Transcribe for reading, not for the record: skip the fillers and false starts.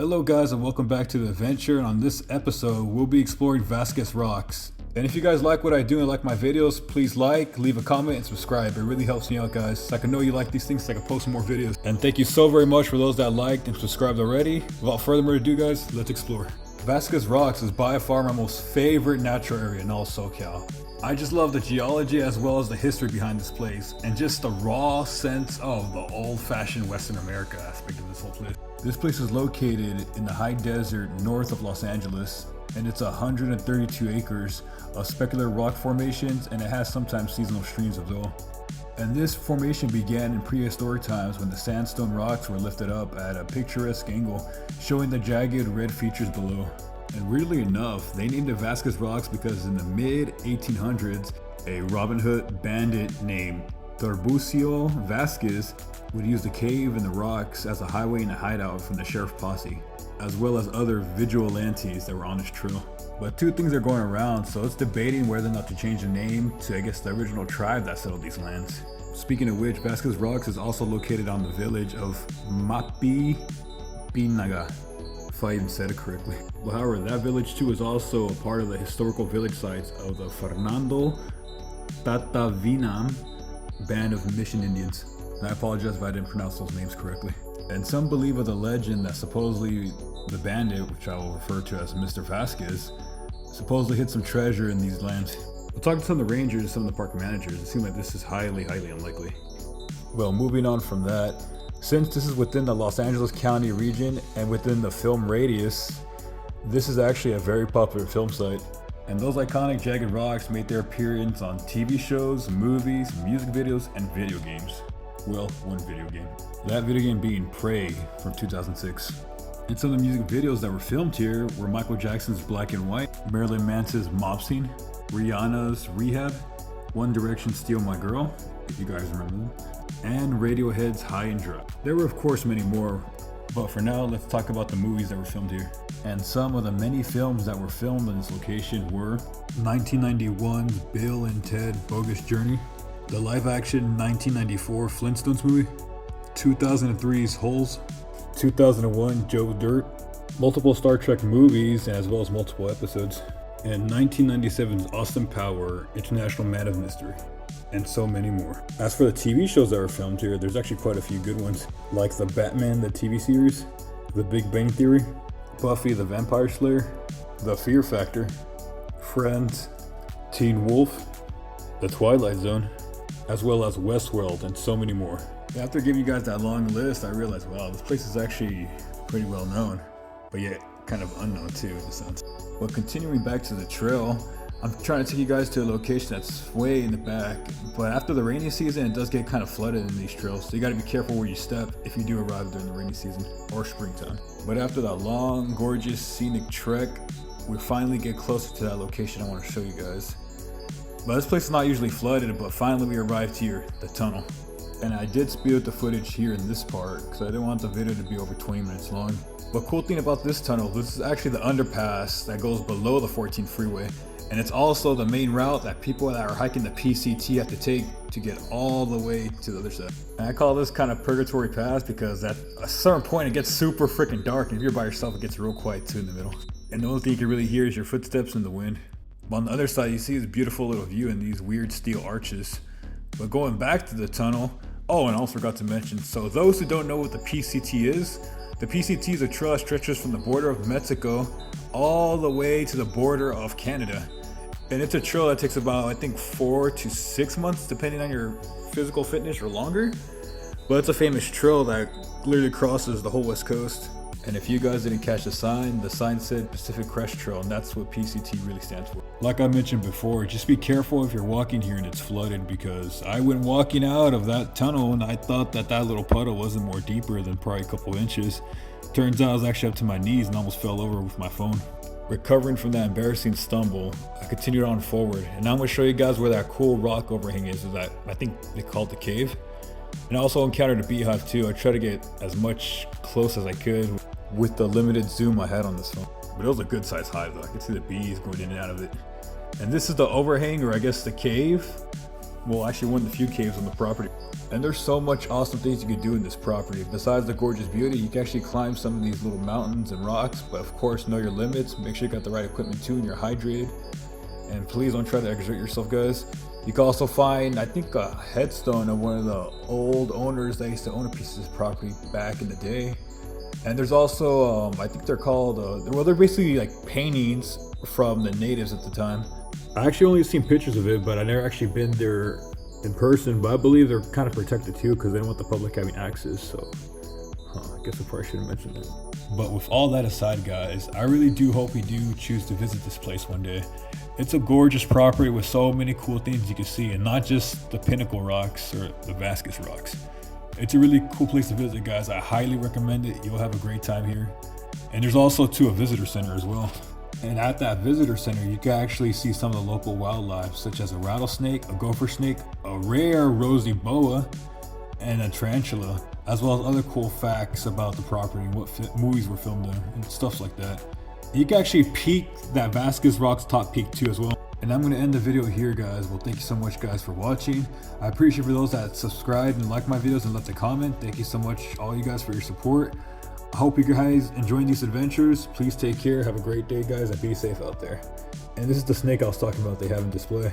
Hello guys and welcome back to the adventure, and on this episode we'll be exploring Vasquez Rocks. And if you guys like what I do and like my videos, please leave a comment and subscribe. It really helps me out guys, so I can know you like these things so I can post more videos. And thank you so very much for those that liked and subscribed already. Without further ado guys, let's explore. Vasquez Rocks is by far my most favorite natural area in all SoCal. I just love the geology as well as the history behind this place and just the raw sense of the old-fashioned Western America aspect of this whole place. This place is located in the high desert north of Los Angeles, and it's 132 acres of specular rock formations, and it has sometimes seasonal streams as well. And this formation began in prehistoric times when the sandstone rocks were lifted up at a picturesque angle, showing the jagged red features below. And weirdly enough, they named it Vasquez Rocks because in the mid-1800s, a Robin Hood bandit named Tiburcio Vasquez would use the cave and the rocks as a highway and a hideout from the sheriff posse, as well as other vigilantes that were on this trail. But two things are going around, so it's debating whether or not to change the name to, I guess, the original tribe that settled these lands. Speaking of which, Vasquez Rocks is also located on the village of Mapipinaga, if I even said it correctly. But however, that village too is also a part of the historical village sites of the Fernando Tatavinam band of Mission Indians. And I apologize if I didn't pronounce those names correctly. And some believe of the legend that supposedly the bandit, which I will refer to as Mr. Vasquez, supposedly hid some treasure in these lands. We'll talk to some of the rangers and some of the park managers. It seems like this is highly unlikely. Well, moving on from that, since this is within the Los Angeles County region and within the film radius, this is actually a very popular film site. And those iconic jagged rocks made their appearance on TV shows, movies, music videos, and video games. Well, one video game. That video game being Prey from 2006. And some of the music videos that were filmed here were Michael Jackson's Black and White, Marilyn Manson's Mob Scene, Rihanna's Rehab, One Direction's Steal My Girl, if you guys remember them, and Radiohead's High and Dry. There were of course many more, but for now let's talk about the movies that were filmed here. And some of the many films that were filmed in this location were 1991's Bill and Ted Bogus Journey, the live-action 1994 Flintstones movie, 2003's Holes, 2001 Joe Dirt, multiple Star Trek movies as well as multiple episodes, and 1997's Austin Power International Man of Mystery, and so many more. As for the TV shows that were filmed here, there's actually quite a few good ones, like the Batman the TV series, The Big Bang Theory, Buffy the Vampire Slayer, The Fear Factor, Friends, Teen Wolf, The Twilight Zone, as well as Westworld, and so many more. After giving you guys that long list, I realized, wow, this place is actually pretty well known, but yet kind of unknown too in a sense. Well, continuing back to the trail, I'm trying to take you guys to a location that's way in the back, but after the rainy season, it does get kind of flooded in these trails, so you gotta be careful where you step if you do arrive during the rainy season or springtime. But after that long, gorgeous, scenic trek, we finally get closer to that location I want to show you guys. But this place is not usually flooded, but finally we arrived here, the tunnel. And I did speed up the footage here in this part because I didn't want the video to be over 20 minutes long. But cool thing about this tunnel, this is actually the underpass that goes below the 14 freeway. And it's also the main route that people that are hiking the PCT have to take to get all the way to the other side. And I call this kind of purgatory pass because at a certain point it gets super freaking dark, and if you're by yourself it gets real quiet too in the middle. And the only thing you can really hear is your footsteps in the wind. But on the other side you see this beautiful little view and these weird steel arches. But going back to the tunnel, oh, and I also forgot to mention, so those who don't know what the PCT is, the PCT is a trail that stretches from the border of Mexico all the way to the border of Canada. And it's a trail that takes about, I think, 4 to 6 months, depending on your physical fitness, or longer. But it's a famous trail that literally crosses the whole West Coast. And if you guys didn't catch the sign said Pacific Crest Trail, and that's what PCT really stands for. Like I mentioned before, just be careful if you're walking here and it's flooded, because I went walking out of that tunnel and I thought that little puddle wasn't more deeper than probably a couple inches. Turns out I was actually up to my knees and almost fell over with my phone. Recovering from that embarrassing stumble, I continued on forward, and now I'm going to show you guys where that cool rock overhang is that I think they call it the cave. And I also encountered a beehive too. I tried to get as much close as I could with the limited zoom I had on this phone. But it was a good sized hive though. I could see the bees going in and out of it. And this is the overhang, or I guess the cave. Well, actually one of the few caves on the property. And there's so much awesome things you can do in this property. Besides the gorgeous beauty, you can actually climb some of these little mountains and rocks, but of course know your limits, make sure you got the right equipment too and you're hydrated. And please don't try to exert yourself, guys. You can also find, I think, a headstone of one of the old owners that used to own a piece of this property back in the day. And there's also, I think they're called, well, they're basically like paintings from the natives at the time. I actually only seen pictures of it, but I never actually been there in person. But I believe they're kind of protected too, because they don't want the public having access. So, I guess I probably shouldn't mention it. But with all that aside, guys, I really do hope you do choose to visit this place one day. It's a gorgeous property with so many cool things you can see, and not just the Pinnacle Rocks or the Vasquez Rocks. It's a really cool place to visit, guys. I highly recommend it. You'll have a great time here. And there's also too a visitor center as well. And at that visitor center, you can actually see some of the local wildlife, such as a rattlesnake, a gopher snake, a rare rosy boa, and a tarantula, as well as other cool facts about the property and what movies were filmed there and stuff like that. You can actually peek that Vasquez Rocks top peak too as well. And I'm going to end the video here, guys. Well, thank you so much, guys, for watching. I appreciate for those that subscribe and like my videos and left a comment. Thank you so much, all you guys, for your support. I hope you guys enjoying these adventures. Please take care. Have a great day, guys, and be safe out there. And this is the snake I was talking about they have in display.